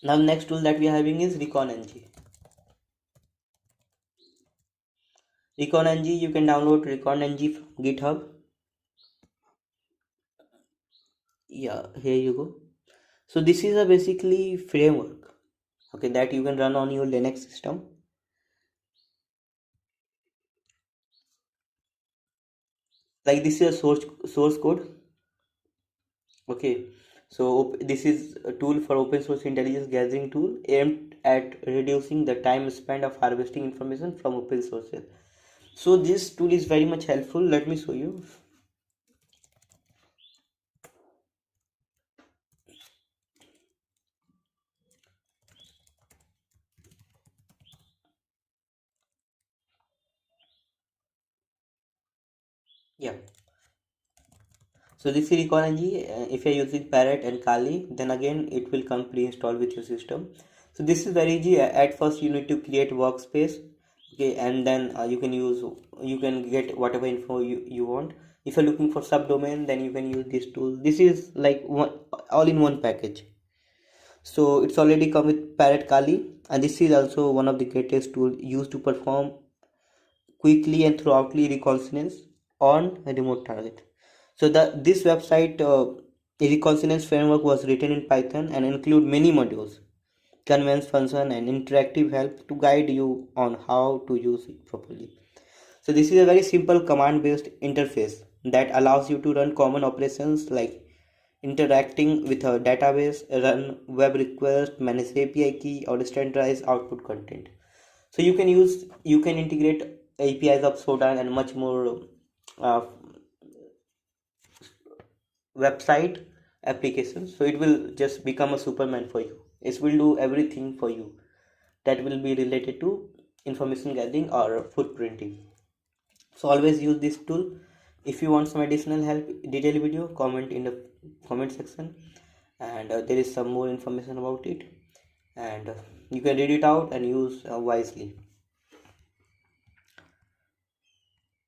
Now next tool that we are having is Recon-ng. Recon-ng, you can download Recon-ng from GitHub. Yeah, here you go. So this is a basically framework, okay, that you can run on your Linux system. Like this is a source code. Okay, so this is a tool for open source intelligence gathering tool aimed at reducing the time spent of harvesting information from open sources. So this tool is very much helpful. Let me show you. Yeah. So this is Recon-ng. If you're using Parrot and Kali, then again it will come pre-installed with your system. So this is very easy. At first you need to create workspace, okay, and then you can get whatever info you want. If you're looking for subdomain, then you can use this tool. This is like one all in one package. So it's already come with Parrot Kali, and this is also one of the greatest tools used to perform quickly and thoroughly reconnaissance on a remote target. So this website reconnaissance framework was written in Python and include many modules, conveyance function, and interactive help to guide you on how to use it properly. So this is a very simple command-based interface that allows you to run common operations like interacting with a database, run web requests, manage API key, or standardize output content. So you can integrate APIs of Soda and much more uh, website applications. So it will just become a Superman for you. It will do everything for you that will be related to information gathering or footprinting. So always use this tool. If you want some additional help, detailed video, comment in the comment section, and there is some more information about it, and you can read it out and use wisely.